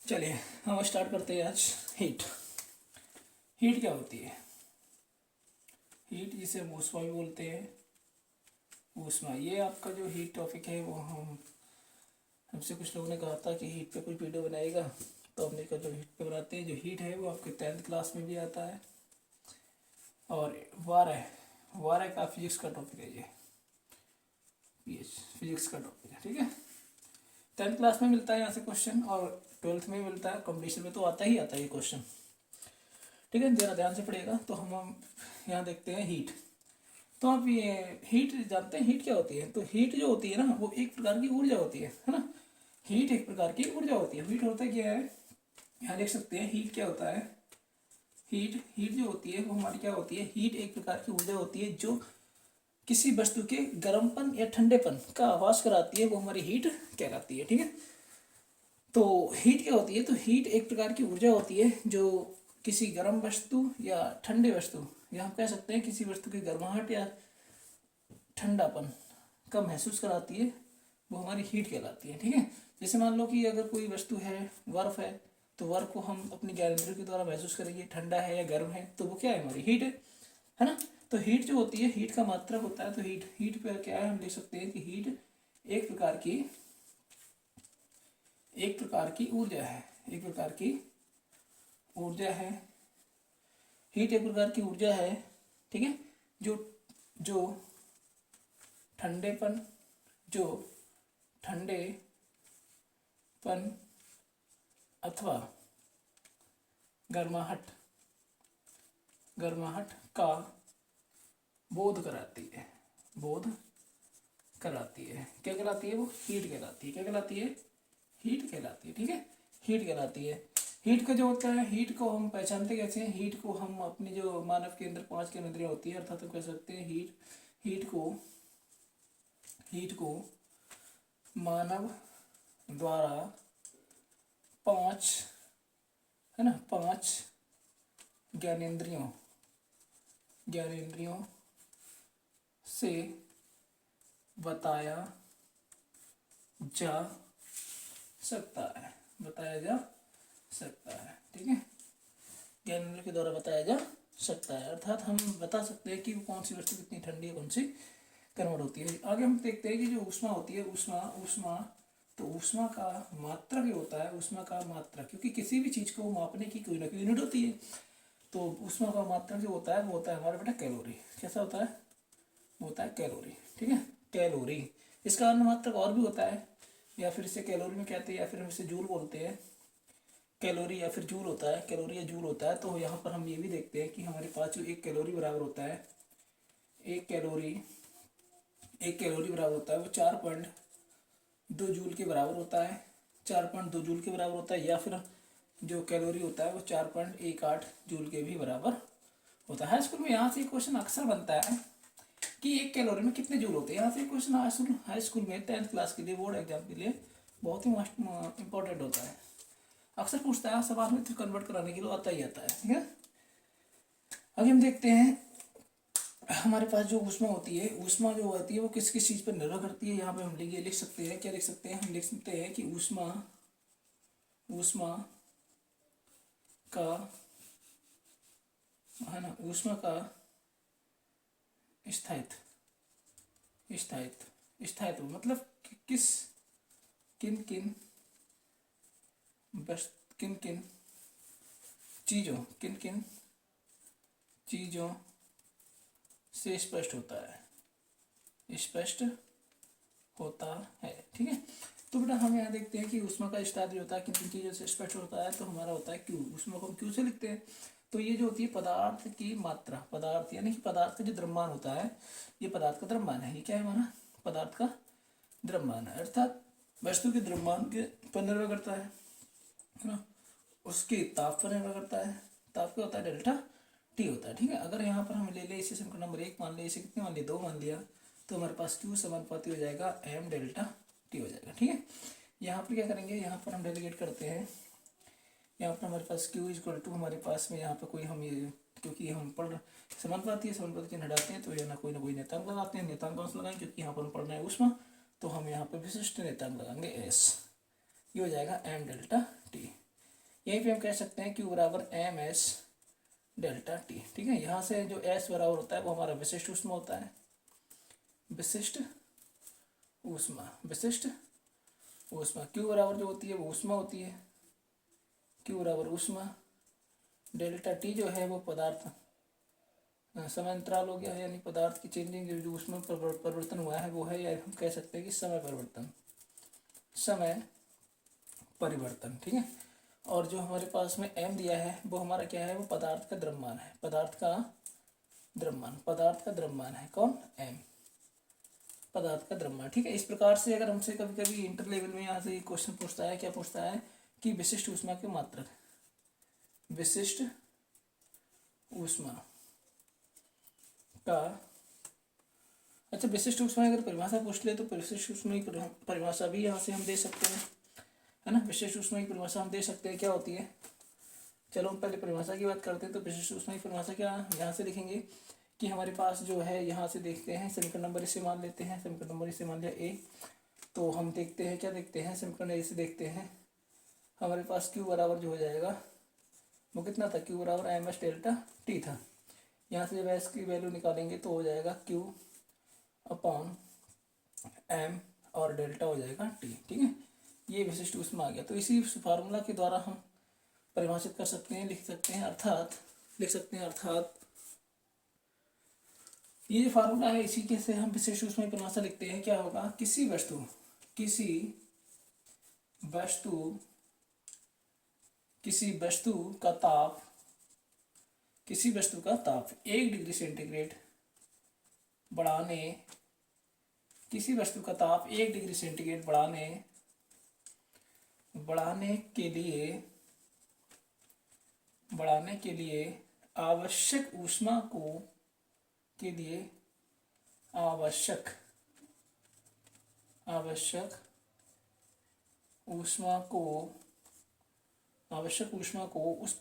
चलिए हम स्टार्ट करते हैं आज। हीट। हीट क्या होती है? हीट जिसे हम ऊष्मा भी बोलते हैं। ऊष्मा, ये आपका जो हीट टॉपिक है वो हमसे कुछ लोगों ने कहा था कि हीट पे कोई वीडियो बनाएगा, तो हमने कहा जो हीट पे बनाते हैं। जो हीट है वो आपके 10th क्लास में भी आता है। और वार वार का फिजिक्स का टॉपिक है ये। फिजिक्स का टॉपिक है, ठीक है। 10th क्लास में मिलता है यहाँ से क्वेश्चन, और 12th में मिलता है। कॉम्पिटिशन में तो आता ही आता है ये क्वेश्चन, ठीक है। जरा ध्यान से पढ़िएगा। तो हम यहाँ देखते हैं हीट। तो आप ये हीट जानते हैं, हीट क्या होती है? तो हीट जो होती है ना, वो एक प्रकार की ऊर्जा होती है ना। हीट एक प्रकार की ऊर्जा होती है। हीट होता है क्या है, यहाँ देख सकते हैं। हीट क्या होता है? हीट हीट जो होती है वो हमारी क्या होती है? हीट एक प्रकार की ऊर्जा होती है जो किसी वस्तु के गर्मपन या ठंडेपन का आभास कराती है, वो हमारी हीट कहलाती है, ठीक है। तो हीट क्या होती है? तो हीट एक प्रकार की ऊर्जा होती है जो किसी गर्म वस्तु या ठंडे वस्तु, या हम कह सकते हैं किसी वस्तु की गर्माहट या ठंडापन का महसूस कराती है, वो हमारी हीट कहलाती है, ठीक है। जैसे मान लो कि अगर कोई वस्तु है, बर्फ है, तो बर्फ को हम अपनी ज्ञानेंद्रियों के द्वारा महसूस करेंगे, ठंडा है या गर्म है, तो वो क्या है? हमारी हीट है ना। तो हीट जो होती है, हीट का मात्रक होता है। तो हीट पे क्या है, हम लिख सकते हैं कि हीट एक प्रकार की ऊर्जा है। एक प्रकार की ऊर्जा है। हीट एक प्रकार की ऊर्जा है, ठीक है। जो जो ठंडेपन जो ठंडेपन अथवा गर्माहट का बोध कराती है। क्या कराती है? वो हीट कहलाती है। क्या कहलाती है? हीट कहलाती है, ठीक है। हीट कहलाती है। हीट का जो होता है, हीट को हम पहचानते कैसे हैं? हीट को हम अपनी जो मानव के अंदर 5 केंद्रियां होती है, अर्थात हम कह सकते हैं हीट को मानव द्वारा 5, है ना, 5 ज्ञानेंद्रियों से बताया जा सकता है। ठीक है। ज्ञानेंद्रियों के द्वारा बताया जा सकता है, अर्थात हम बता सकते हैं कि वो कौन सी वस्तु कितनी ठंडी है, कौन सी कन्वर्ट होती है। आगे हम देखते हैं कि जो ऊष्मा होती है, तो ऊष्मा का मात्रा जो होता है, ऊष्मा का मात्रा, क्योंकि किसी भी चीज को मापने की कोई ना कोई यूनिट होती है। तो ऊष्मा का मात्रा जो होता है वो होता है हमारा बेटा कैलोरी। कैसा होता है? वो होता है कैलोरी, ठीक है। कैलोरी। इसका अन्य मात्रक और भी होता है, या फिर इसे कैलोरी में कहते हैं, या फिर हम इसे जूल बोलते हैं। कैलोरी या फिर जूल होता है, कैलोरी या जूल होता है। तो यहाँ पर हम ये भी देखते हैं कि हमारे पास जो एक कैलोरी बराबर होता है, एक कैलोरी बराबर होता है वो 4.2 जूल के बराबर होता है। 4.2 जूल के बराबर होता है, या फिर जो कैलोरी होता है वो 4.18 जूल के भी बराबर होता है। हाई स्कूल में यहाँ से क्वेश्चन अक्सर बनता है कि एक कैलोरी में कितने जूल होते हैं। यहाँ से क्वेश्चन हाई स्कूल में 10th क्लास के लिए, बोर्ड एग्जाम के लिए बहुत ही इंपॉर्टेंट होता है। अक्सर पूछता है सवाल में, तो कन्वर्ट कराने के लिए आता ही आता है, ठीक है। अभी हम देखते हैं हमारे पास जो ऊष्मा होती है, ऊष्मा जो होती है वो किस किस चीज़ पर निर्भर करती है। यहाँ पे हम लिख सकते हैं, क्या लिख सकते हैं? हम लिख सकते हैं कि ऊष्मा का, है ना, ऊष्मा का स्थायित्व मतलब किन किन चीजों से स्पष्ट होता है, ठीक है। तो बेटा हम यहाँ देखते हैं कि ऊष्मा का स्थायित्व होता है किन किन चीजों से स्पष्ट होता है। तो हमारा होता है क्यू। ऊष्मा को हम क्यू से लिखते हैं। तो ये जो होती है पदार्थ की मात्रा, पदार्थ यानी कि पदार्थ का जो द्रव्यमान होता है, ये पदार्थ का द्रव्यमान है। ये क्या है हमारा? पदार्थ का द्रव्यमान है, अर्थात वस्तु के द्रव्यमान के पर निर्भर करता है ना। उसके ताप पर निर्भर करता है। ताप क्या होता है? डेल्टा टी होता है, ठीक है। अगर यहाँ पर हम ले ले इसे समीकरण नंबर 1 मान लिया, इसे कितने मान लिया? 2 मान लिया, तो हमारे पास क्यू समानुपाती हो जाएगा एम डेल्टा टी हो जाएगा, ठीक है। यहाँ पर क्या करेंगे? यहाँ पर हम डेलीगेट करते हैं। यहाँ पर हमारे पास क्यू इक्वल टू, हमारे पास में यहाँ पर कोई हम ये, क्योंकि हम पढ़ समानुपाती है, समानुपाती चिन्ह हटाते हैं, तो ये ना कोई नेतांक लगाते हैं। नेतांक कौन सा लगाएंगे? क्योंकि यहाँ पर हम पढ़ रहे हैं ऊष्मा, तो हम यहाँ पर विशिष्ट नेतांक लगाएंगे एस। ये हो जाएगा एम डेल्टा टी। यहीं पे हम कह सकते हैं क्यू बराबर एम एस डेल्टा टी। ठीक है, यहाँ से जो एस बराबर होता है वो हमारा विशिष्ट ऊष्मा होता है, विशिष्ट ऊष्मा, विशिष्ट ऊष्मा। क्यू बराबर जो होती है वो ऊष्मा होती है, क्यू बराबर ऊष्मा, डेल्टा टी जो है वो पदार्थ समय अंतराल हो गया है, यानी पदार्थ की चेंजिंग जो ऊष्मा परिवर्तन हुआ है वो है, या हम कह सकते हैं कि समय परिवर्तन, समय परिवर्तन। ठीक है, और जो हमारे पास में एम दिया है वो हमारा क्या है, वो पदार्थ का द्रव्यमान है, पदार्थ का द्रव्यमान, पदार्थ का द्रव्यमान है कौन, एम, पदार्थ का द्रव्यमान। ठीक है, इस प्रकार से अगर हमसे कभी कभी इंटर लेवल में यहाँ से क्वेश्चन पूछता है, क्या पूछता है कि विशिष्ट ऊष्मा के मात्रक, विशिष्ट ऊष्मा का, अच्छा विशिष्ट ऊष्मा अगर परिभाषा पूछ ले तो विशिष्ट ऊष्मा की परिभाषा भी यहाँ से हम दे सकते हैं, है ना। विशिष्ट ऊष्मा की परिभाषा हम दे सकते हैं, क्या होती है, चलो हम पहले परिभाषा की बात करते हैं। तो विशिष्ट ऊष्मा की परिभाषा क्या, यहाँ से लिखेंगे कि हमारे पास जो है, यहाँ से देखते हैं समीकरण नंबर इसे मान लेते हैं, समीकरण नंबर इसे मान लिया ए, तो हम देखते हैं क्या देखते हैं, समीकरण ए से देखते हैं, हमारे पास क्यू बराबर जो हो जाएगा वो कितना था, क्यू बराबर एम एस डेल्टा टी था। यहाँ से जब एस की वैल्यू निकालेंगे तो हो जाएगा क्यू अपॉन एम और डेल्टा हो जाएगा टी। ठीक है, ये विशिष्ट ऊष्मा आ गया। तो इसी फार्मूला के द्वारा हम परिभाषित कर सकते हैं, लिख सकते हैं, अर्थात लिख सकते हैं, अर्थात ये जो फार्मूला है इसी के से हम विशिष्ट ऊष्मा की परिभाषा लिखते हैं। क्या होगा, किसी वस्तु, किसी वस्तु, किसी वस्तु का ताप, किसी वस्तु का ताप 1 डिग्री सेंटीग्रेड बढ़ाने, किसी वस्तु का ताप 1 डिग्री सेंटीग्रेड बढ़ाने बढ़ाने के लिए आवश्यक ऊष्मा को, के लिए आवश्यक ऊष्मा को, आवश्यक ऊष्मा को उस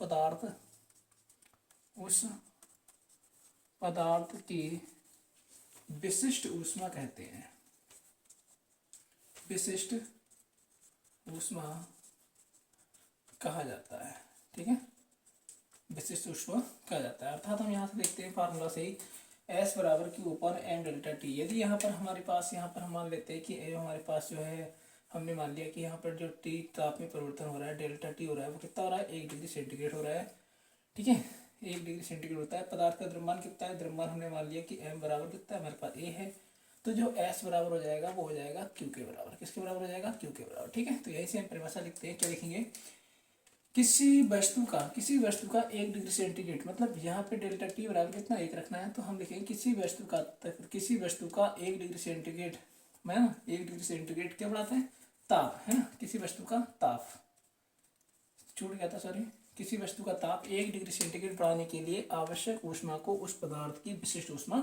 पदार्थ की विशिष्ट ऊष्मा कहते हैं, विशिष्ट ऊष्मा कहा जाता है। ठीक है, विशिष्ट ऊष्मा कहा जाता है। अर्थात हम यहाँ से देखते हैं फार्मूला से ही, एस बराबर क्यू ऊपर एम डेल्टा टी। यदि यहाँ पर हमारे पास, यहाँ पर हम मान लेते हैं कि हमारे पास जो है, हमने मान लिया कि यहाँ पर जो टी ताप में परिवर्तन हो रहा है, डेल्टा टी हो रहा है, वो कितना हो रहा है, 1 डिग्री सेंटीग्रेड हो रहा है। ठीक है, 1 डिग्री सेंटीग्रेड होता है। पदार्थ का द्रव्यमान कितना है, द्रव्यमान हमने मान लिया कि एम बराबर कितना है, हमारे पास ए है, तो जो एस बराबर हो जाएगा वो हो जाएगा क्यू के बराबर। किसके बराबर हो जाएगा, क्यू के बराबर। ठीक है, तो यहीं से हम परिभाषा लिखते हैं, क्या लिखेंगे, किसी वस्तु का 1 डिग्री सेंटीग्रेड, मतलब यहाँ पे डेल्टा टी बराबर कितना, 1 रखना है, तो हम लिखेंगे किसी वस्तु का 1 डिग्री सेंटीग्रेड में ना, 1 डिग्री सेंटीग्रेड क्या बढ़ाते हैं, ताप, है ना, किसी वस्तु का ताप, छूट गया था सॉरी, किसी वस्तु का ताप 1 डिग्री सेंटीग्रेड बढ़ाने के लिए आवश्यक ऊष्मा को उस पदार्थ की विशिष्ट ऊष्मा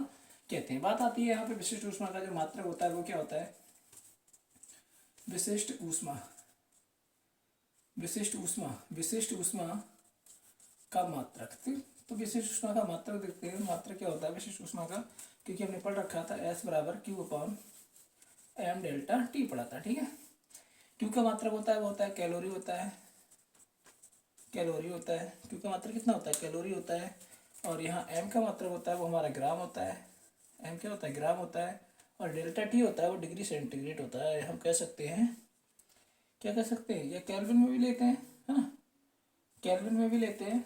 कहते हैं। बात आती है यहाँ पे विशिष्ट ऊष्मा का जो मात्रक होता है वो क्या होता है, विशिष्ट ऊष्मा, विशिष्ट ऊष्मा का मात्रक। तो विशिष्ट ऊष्मा का मात्रक देखते हैं, मात्रक क्या होता है विशिष्ट ऊष्मा का, क्योंकि हमने पढ़ रखा था एस बराबर Q upon M delta T पढ़ा था। ठीक है, क्यू का मात्रक होता है वो होता है कैलोरी होता है, कैलोरी होता है, क्यू का मात्रक कितना होता है, कैलोरी होता है। और यहाँ एम का मात्रक होता है वो हमारा ग्राम होता है, एम क्या होता है, ग्राम होता है। और डेल्टा टी होता है वो डिग्री सेंटीग्रेड होता है। हम कह सकते हैं, क्या कह सकते हैं, या केल्विन में भी लेते हैं, है ना, केल्विन में भी लेते हैं,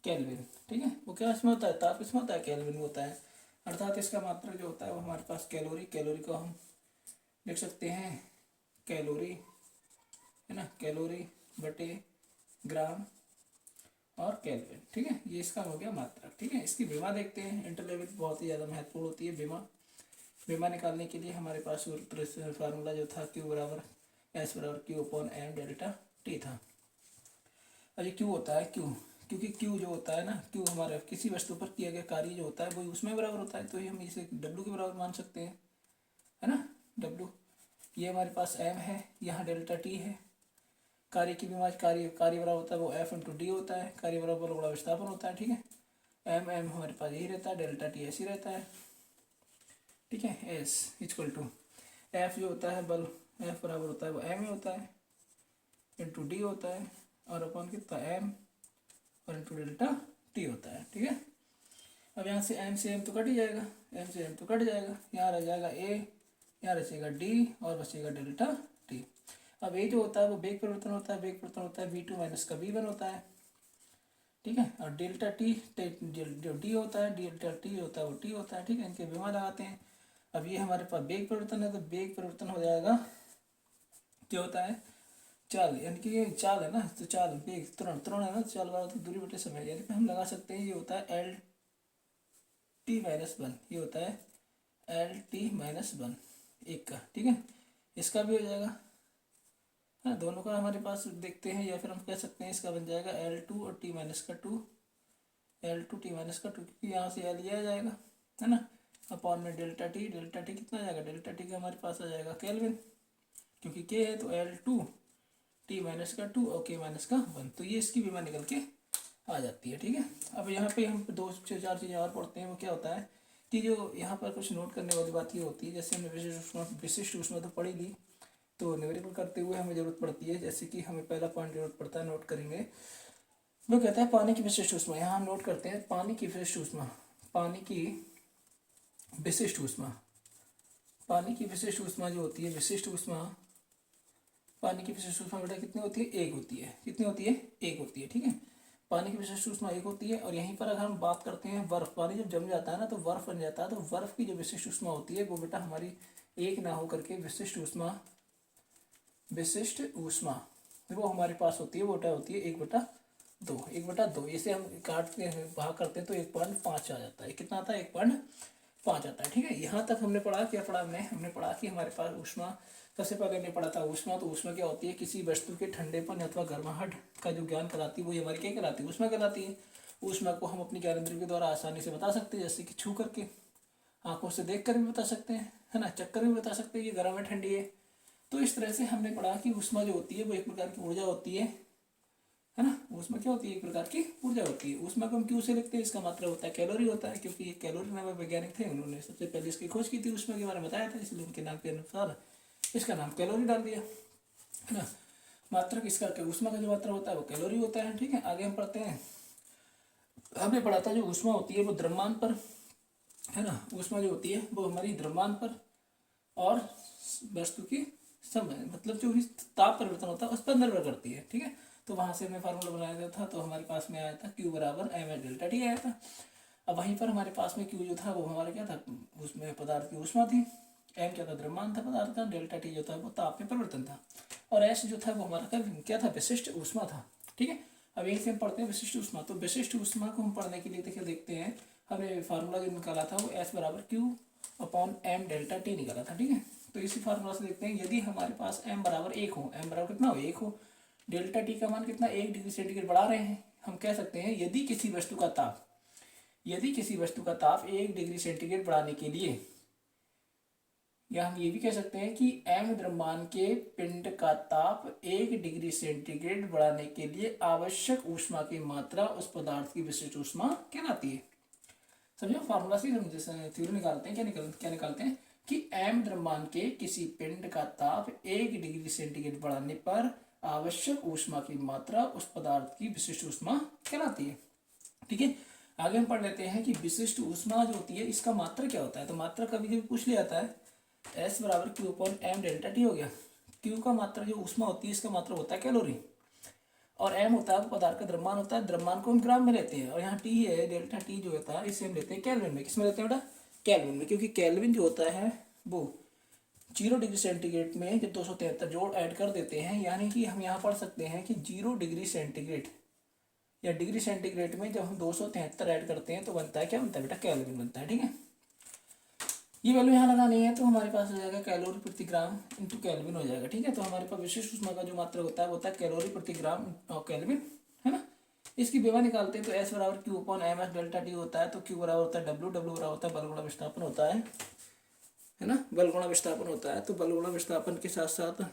केल्विन। ठीक है, वो क्या इसमें होता है, ताप इसमें होता है, केल्विन में होता है। अर्थात इसका मात्रक जो होता है वो हमारे पास कैलोरी, कैलोरी को हम लिख सकते हैं कैलोरी, है ना, कैलोरी बटे ग्राम और केल्विन। ठीक है, ये इसका हो गया मात्रक। ठीक है, इसकी बीमा देखते हैं, इंटर लेवल बहुत ही ज़्यादा महत्वपूर्ण होती है बीमा। बीमा निकालने के लिए हमारे पास फार्मूला जो था क्यू बराबर एस बराबर Q upon M delta T था। और ये क्यू होता है क्यू, क्योंकि क्यू जो होता है ना, क्यू हमारे किसी वस्तु पर किया गया कार्य जो होता है वो उसमें बराबर होता है, तो ये हम इसे डब्ल्यू के बराबर मान सकते हैं, है ना, डब्ल्यू। ये हमारे पास एम है, यहाँ डेल्टा टी है। कार्य की बीमा, कार्य बराबर होता है वो एफ इंटू डी होता है, कार्य बराबर बड़ा विस्थापन होता है। ठीक है, एम हमारे पास यही रहता है, डेल्टा टी ऐसे रहता है। ठीक है, एस इक्वल टू एफ जो होता है बल, एफ बराबर होता है वो एम ही होता है इंटू डी होता है, और अपॉन कितना एम और इंटू डेल्टा टी होता है। ठीक है, अब यहाँ से एम तो कट ही जाएगा, एम से एम तो कट जाएगा, यहाँ रह जाएगा ए, यहाँ रचेगा डी और बचेगा डेल्टा टी। अब ए जो होता है वो बेग परिवर्तन होता है, बेग परिवर्तन होता है v2 माइनस का v1 होता है। ठीक है, और डेल्टा टी जो डी होता है, डेल्टा टी होता है वो टी होता है। ठीक है, इनके विमा लगाते हैं। अब ये हमारे पास बेग परिवर्तन है, तो बेग परिवर्तन हो जाएगा क्या होता है चाल, यानी कि ये चाल है ना, तो चाल बेग त्वरण है ना, चाल वाला तो दूरी बटे समय, यानी कि हम लगा सकते हैं ये होता है एल टी माइनस वन, ये होता है एल टी माइनस वन एक का। ठीक है, इसका भी हो जाएगा, हाँ दोनों का हमारे पास देखते हैं, या फिर हम कह सकते हैं इसका बन जाएगा एल टू और टी माइनस का two, L two T minus का टू, क्योंकि यहाँ से एल ये आ जाएगा है ना, अपॉन में डेल्टा टी कितना आ जाएगा, डेल्टा टी का हमारे पास आ जाएगा केल्विन, क्योंकि के है तो एल टू टी माइनस का टू और के माइनस का वन, तो ये इसकी विमा निकल के आ जाती है। ठीक है, अब यहाँ पे हम दो से चार चीज़ें और पढ़ते हैं। वो क्या होता है कि जो यहाँ पर कुछ नोट करने वाली बात ये होती है, जैसे हमने विशिष्ट ऊष्मा तो पढ़ी ली, तो न्यूमेरिकल करते हुए हमें ज़रूरत पड़ती है, जैसे कि हमें पहला पॉइंट जरूरत पड़ता है, नोट करेंगे। वो कहता है पानी की विशिष्ट ऊष्मा। यहाँ हम नोट करते हैं पानी की विशिष्ट ऊष्मा, पानी की विशिष्ट ऊष्मा, पानी की विशिष्ट ऊष्मा जो होती है, विशिष्ट ऊष्मा, पानी की विशिष्ट ऊष्मा बेटा कितनी होती है, एक होती है। कितनी होती है, एक होती है। ठीक है, पानी की विशिष्ट ऊष्मा एक होती है। और यहीं पर अगर हम बात करते हैं बर्फ, पानी जब जम जाता है ना तो बर्फ बन जाता है, तो बर्फ की जो विशिष्ट ऊष्मा होती है वो बेटा हमारी एक ना हो करके विशिष्ट ऊष्मा वो हमारे पास होती है, वो बेटा होती है 1/2। इसे हम काटते हैं, भाग करते हैं तो 1.5 आ जाता है। कितना आता है, 1.5 आता है। ठीक है, यहाँ तक हमने पढ़ा, क्या पढ़ा हमने पढ़ा कि हमारे पास ऊष्मा, सबसे पहले हमने पढ़ा था ऊष्मा। तो ऊष्मा क्या होती है, किसी वस्तु के ठंडेपन अथवा गर्माहट का जो ज्ञान कराती है वो हमारी क्या कहलाती है, ऊष्मा कहलाती है। ऊष्मा को हम अपनी ज्ञानेंद्रिय के द्वारा आसानी से बता सकते हैं, जैसे कि छू करके, आंखों से देख कर भी बता सकते हैं, है ना, चक्कर भी बता सकते हैं कि गर्म है ठंडी है। तो इस तरह से हमने पढ़ा कि ऊष्मा जो होती है वो एक प्रकार की ऊर्जा होती है ना। ऊष्मा क्या होती है, एक प्रकार की ऊर्जा होती है। ऊष्मा को हम क्यों से लिखते हैं, इसका मात्रा होता है कैलोरी होता है, क्योंकि ये कैलोरी नामक वैज्ञानिक थे, उन्होंने सबसे पहले इसकी खोज की थी, ऊष्मा के बारे में बताया था, इसलिए उनके नाम के अनुसार इसका नाम कैलोरी डाल दिया, है ना। मात्रक इसका ऊष्मा का जो मात्रा होता है वो कैलोरी होता है। ठीक है, आगे हम पढ़ते हैं। हमने पढ़ा था जो ऊष्मा होती है वो द्रव्यमान पर, है ना, ऊष्मा जो होती है वो हमारी द्रव्यमान पर और वस्तु की समय, मतलब जो भी ताप परिवर्तन होता है उस पर निर्भर करती है। ठीक है, तो वहां से हमने फार्मूला बनाया गया था, तो हमारे पास में आया था Q बराबर mH डेल्टा टी आया था। अब वहीं पर हमारे पास में Q जो था वो हमारा क्या था, उसमें पदार्थ की ऊष्मा थी, M क्या था, द्रव्यमान था पदार्थ का, डेल्टा टी जो था वो ताप में परिवर्तन था, और S जो था वो हमारा क्या था, विशिष्ट ऊष्मा था। ठीक है, अब यहीं से हम पढ़ते हैं विशिष्ट ऊष्मा। तो विशिष्ट ऊष्मा को हम पढ़ने के लिए देखते हैं, हमने फार्मूला जो निकाला था वो S बराबर Q upon M delta T निकाला था। ठीक है, तो इसी फार्मूला से देखते हैं, यदि हमारे पास m बराबर 1 हो, m बराबर कितना हो, 1 हो, डेल्टा टी का मान कितना 1 डिग्री सेंटीग्रेड बढ़ा रहे हैं, हम कह सकते हैं यदि किसी वस्तु का ताप 1 डिग्री सेंटीग्रेड बढ़ाने के लिए, या हम ये भी कह सकते हैं कि m द्रव्यमान के पिंड का ताप 1 डिग्री सेंटीग्रेड बढ़ाने के लिए आवश्यक ऊष्मा की मात्रा उस पदार्थ की विशिष्ट ऊष्मा कहलाती है। समझो, फार्मूला से हम जैसे थ्योरी निकालते हैं, क्या निकालते हैं कि m द्रव्यमान के किसी पिंड का ताप 1 डिग्री सेंटीग्रेड बढ़ाने पर आवश्यक ऊष्मा की मात्रा उस पदार्थ की विशिष्ट ऊष्मा कहलाती है। ठीक है, आगे हम पढ़ लेते हैं कि विशिष्ट ऊष्मा जो होती है इसका मात्रा क्या होता है। तो मात्रा कभी कभी पूछ लिया जाता है, S बराबर Q upon M delta T हो गया। Q का मात्रा जो ऊष्मा होती है इसका मात्रा होता है कैलोरी, और M होता है पदार्थ का द्रव्यमान होता है, द्रव्यमान को हम ग्राम में लेते हैं, और यहाँ T है, डेल्टा टी जो होता है इसे हम लेते हैं केल्विन में। किसमें लेते हैं बेटा, केल्विन में, क्योंकि केल्विन जो होता है वो 0 डिग्री सेंटीग्रेड में जब 273 जोड़ ऐड कर देते हैं, यानी कि हम यहाँ पढ़ सकते हैं कि 0 डिग्री सेंटीग्रेड या डिग्री सेंटीग्रेड में जब हम 273 ऐड करते हैं तो बनता है, क्या बनता है बेटा, कैलोरी बनता है। ठीक है, ये वैल्यू यहाँ लगानी है, तो हमारे पास हो जाएगा कैलोरी प्रति ग्राम इंटू केल्विन हो जाएगा। ठीक है, तो हमारे पास विशिष्ट ऊष्मा का जो मात्रा होता है वो होता है कैलोरी प्रति ग्राम और केल्विन, है ना। इसकी विभा निकालते हैं, तो S बराबर Q upon mH delta T होता है, तो Q बराबर होता है W बराबर होता है बल गुणा विस्थापन होता है ना, बल गुणा विस्थापन होता है। तो बल गुणा विस्थापन के साथ साथ